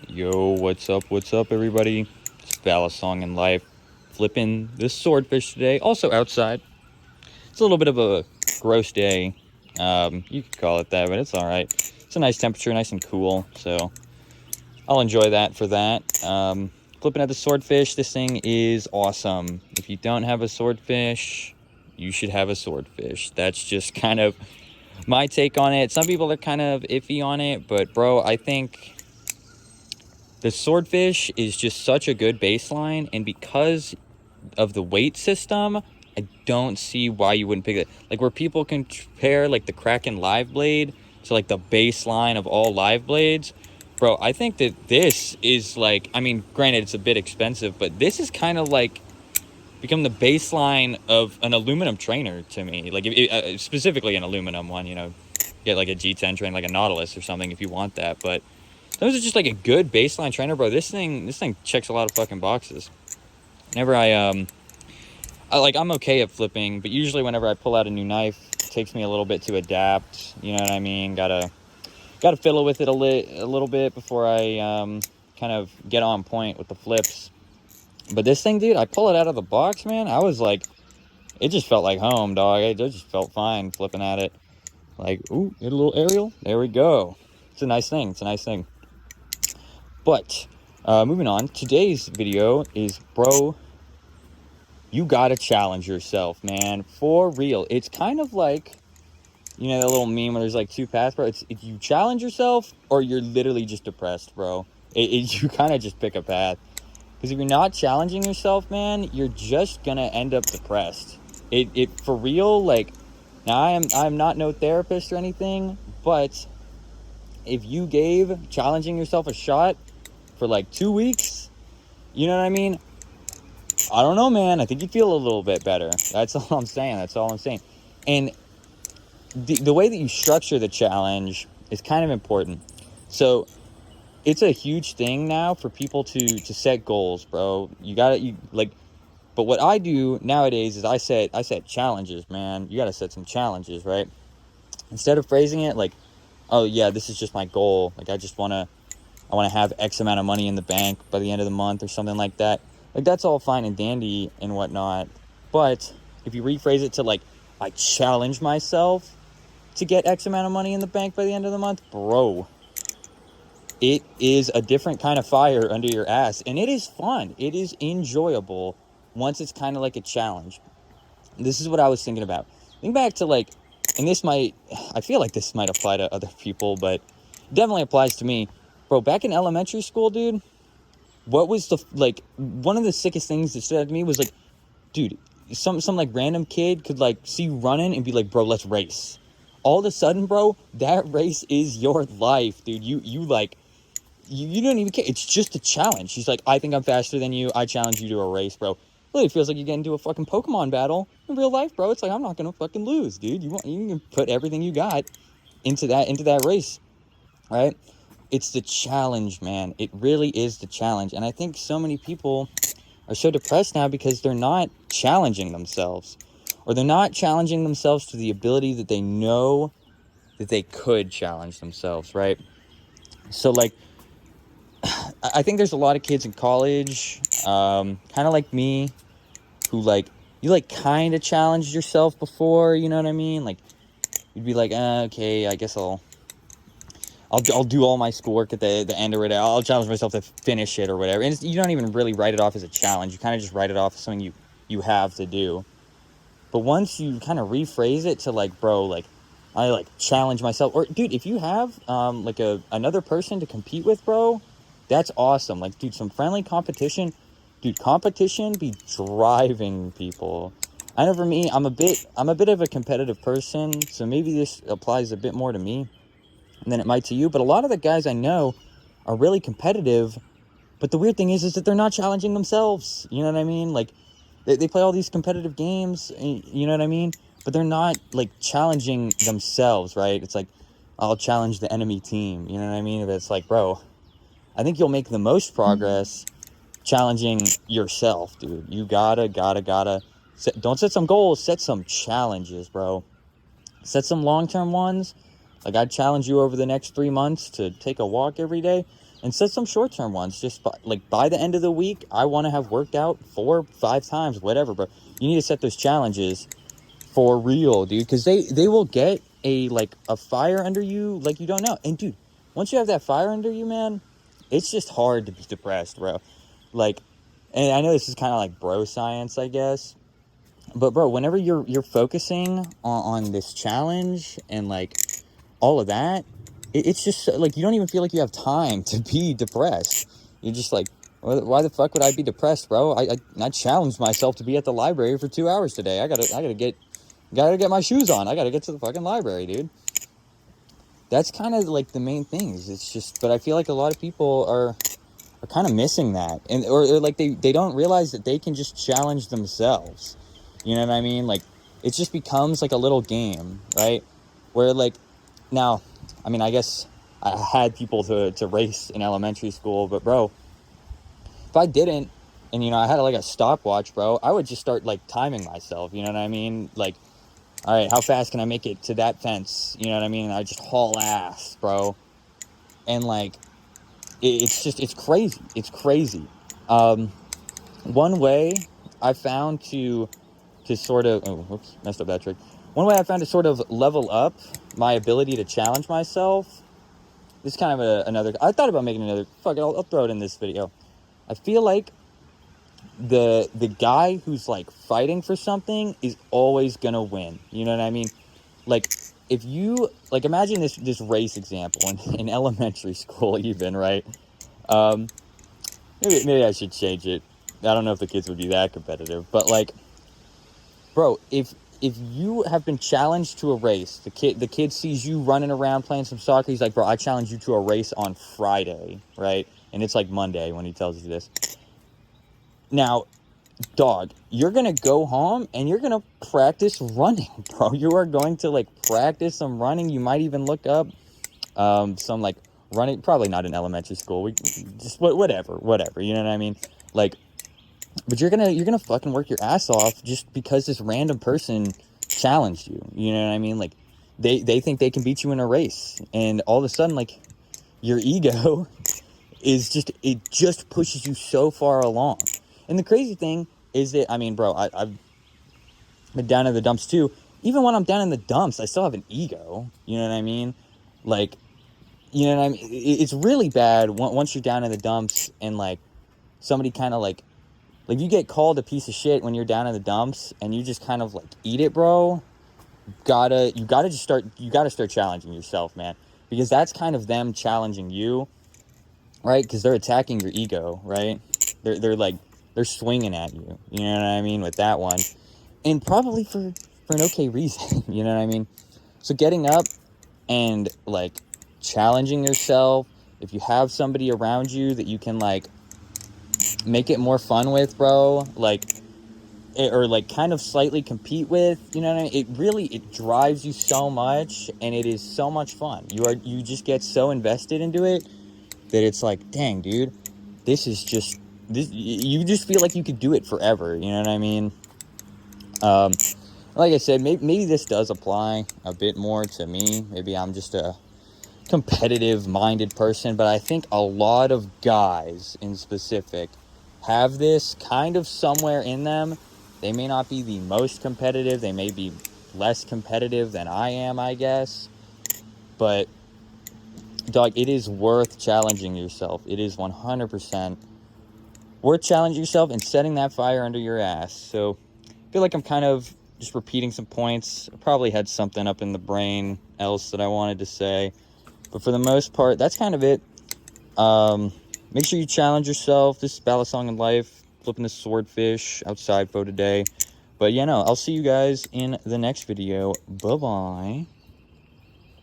Yo, what's up, everybody? It's Song in Life. Flipping this swordfish today. Also outside. It's a little bit of a gross day. You could call it that, but it's all right. It's a nice temperature, nice and cool. So I'll enjoy that for that. Flipping at the swordfish. This thing is awesome. If you don't have a swordfish, you should have a swordfish. That's just kind of my take on it. Some people are kind of iffy on it, but bro, I think the swordfish is just such a good baseline, and because of the weight system, I don't see why you wouldn't pick it. Like where people can compare like the Kraken live blade to like the baseline of all live blades, bro, I think that this is like, I mean, granted it's a bit expensive, but this is kind of like become the baseline of an aluminum trainer to me. Like specifically an aluminum one, get like a G10 train, like a Nautilus or something if you want that, but those are just like a good baseline trainer, bro. This thing checks a lot of fucking boxes. Whenever I'm okay at flipping, but usually whenever I pull out a new knife, it takes me a little bit to adapt. You know what I mean? Gotta fiddle with it a little bit before I kind of get on point with the flips. But this thing, dude, I pull it out of the box, man. I was like, it just felt like home, dog. It just felt fine flipping at it. Like, ooh, get a little aerial. There we go. It's a nice thing. But moving on, today's video is, bro, you gotta challenge yourself, man, for real. It's kind of like, that little meme where there's like two paths, bro. It's if you challenge yourself or you're literally just depressed, bro. You kind of just pick a path, because if you're not challenging yourself, man, you're just gonna end up depressed. It for real. Like, now I'm not no therapist or anything, but if you gave challenging yourself a shot for like 2 weeks, you know what I mean? I don't know, man. I think you'd feel a little bit better. That's all I'm saying. And the way that you structure the challenge is kind of important. So it's a huge thing now for people to set goals, bro. But what I do nowadays is I set challenges, man. You got to set some challenges, right? Instead of phrasing it like, oh yeah, this is just my goal. Like I want to have X amount of money in the bank by the end of the month or something like that. Like, that's all fine and dandy and whatnot. But if you rephrase it to, like, I challenge myself to get X amount of money in the bank by the end of the month, bro, it is a different kind of fire under your ass. And it is fun. It is enjoyable once it's kind of like a challenge. This is what I was thinking about. Think back to, like, and I feel like this might apply to other people, but it definitely applies to me. Bro, back in elementary school, dude, what was one of the sickest things that stood out to me was, like, dude, some like random kid could, like, see you running and be like, bro, let's race. All of a sudden, bro, that race is your life, dude. You don't even care. It's just a challenge. He's like, I think I'm faster than you. I challenge you to a race, bro. Really, it feels like you get into a fucking Pokemon battle in real life, bro. It's like, I'm not gonna fucking lose, dude. You can put everything you got into that race, right? It's the challenge, man. It really is the challenge. And I think so many people are so depressed now because they're not challenging themselves, or they're not challenging themselves to the ability that they know that they could challenge themselves, right? So, like, I think there's a lot of kids in college, kind of like me, who, like, you, like, kind of challenged yourself before, you know what I mean? Like, you'd be like, okay, I guess I'll do all my schoolwork at the end or whatever. I'll challenge myself to finish it or whatever. And you don't even really write it off as a challenge. You kind of just write it off as something you have to do. But once you kind of rephrase it to, like, bro, like, I, like, challenge myself. Or, dude, if you have, like, another person to compete with, bro, that's awesome. Like, dude, some friendly competition. Dude, competition be driving people. I know for me, I'm a bit of a competitive person, so maybe this applies a bit more to me than it might to you. But a lot of the guys I know are really competitive, but the weird thing is that they're not challenging themselves. You know what I mean? Like, they play all these competitive games, you know what I mean? But they're not, like, challenging themselves, right? It's like, I'll challenge the enemy team, you know what I mean? But it's like, bro, I think you'll make the most progress challenging yourself, dude. You gotta don't set some goals, set some challenges, bro. Set some long-term ones, Like, I'd challenge you over the next 3 months to take a walk every day and set some short-term ones. Just by the end of the week, I want to have worked out 4 5 times, whatever. But you need to set those challenges for real, dude, because they will get a fire under you like you don't know. And dude, once you have that fire under you, man, it's just hard to be depressed, bro. Like, and I know this is kind of like bro science, I guess, but bro, whenever you're focusing on this challenge and like all of that, it's just like you don't even feel like you have time to be depressed. You're just like, why the fuck would I be depressed, bro? I challenged myself to be at the library for 2 hours today. I gotta get my shoes on. I gotta get to the fucking library, dude. That's kind of like the main things. It's just, but I feel like a lot of people are kind of missing that, and or like they don't realize that they can just challenge themselves. You know what I mean? Like, it just becomes like a little game, right? Where like, now, I mean, I guess I had people to race in elementary school, but bro, if I didn't, and I had like a stopwatch, bro, I would just start like timing myself. You know what I mean? Like, all right, how fast can I make it to that fence? You know what I mean? And I just haul ass, bro. And like, it's crazy. It's crazy. One way I found to sort of, oh, whoops, messed up that trick. One way I found to sort of level up my ability to challenge myself, this is kind of another, I thought about making another, fuck it, I'll throw it in this video. I feel like the guy who's like fighting for something is always gonna win. You know what I mean? Like, if you, like, imagine this race example in elementary school even, right? Maybe I should change it. I don't know if the kids would be that competitive, but like, bro, if you have been challenged to a race, the kid sees you running around playing some soccer, he's like, bro, I challenge you to a race on Friday, right? And it's like Monday when he tells you this. Now, dog, you're gonna go home and you're gonna practice running, bro. You are going to like practice some running. You might even look up some like running, probably not in elementary school. We just whatever, you know what I mean? Like, but you're gonna fucking work your ass off just because this random person challenged you. You know what I mean? Like, they think they can beat you in a race, and all of a sudden, like, your ego it just pushes you so far along. And the crazy thing is that, I mean, bro, I've been down in the dumps too. Even when I'm down in the dumps, I still have an ego. You know what I mean? Like, you know what I mean? It's really bad once you're down in the dumps and like somebody kind of like you get called a piece of shit when you're down in the dumps and you just kind of like eat it, bro. You gotta start challenging yourself, man, because that's kind of them challenging you, right? Because they're attacking your ego, right? They're swinging at you. You know what I mean with that one, and probably for an okay reason. You know what I mean? So getting up and like challenging yourself, if you have somebody around you that you can like make it more fun with, bro, like, or like kind of slightly compete with, you know what I mean? It drives you so much, and it is so much fun. You just get so invested into it that it's like, dang, dude, this you just feel like you could do it forever. You know what I mean? Like I said, maybe this does apply a bit more to me. Maybe I'm just a competitive minded person, but I think a lot of guys in specific have this kind of somewhere in them. They may not be the most competitive, they may be less competitive than I am, I guess, but dog, it is worth challenging yourself. It is 100% worth challenging yourself and setting that fire under your ass. So I feel like I'm kind of just repeating some points. I probably had something up in the brain else that I wanted to say, but for the most part, that's kind of it. Make sure you challenge yourself. This is Ballast Song in Life, flipping the swordfish outside for today. But yeah, no, I'll see you guys in the next video. Bye-bye.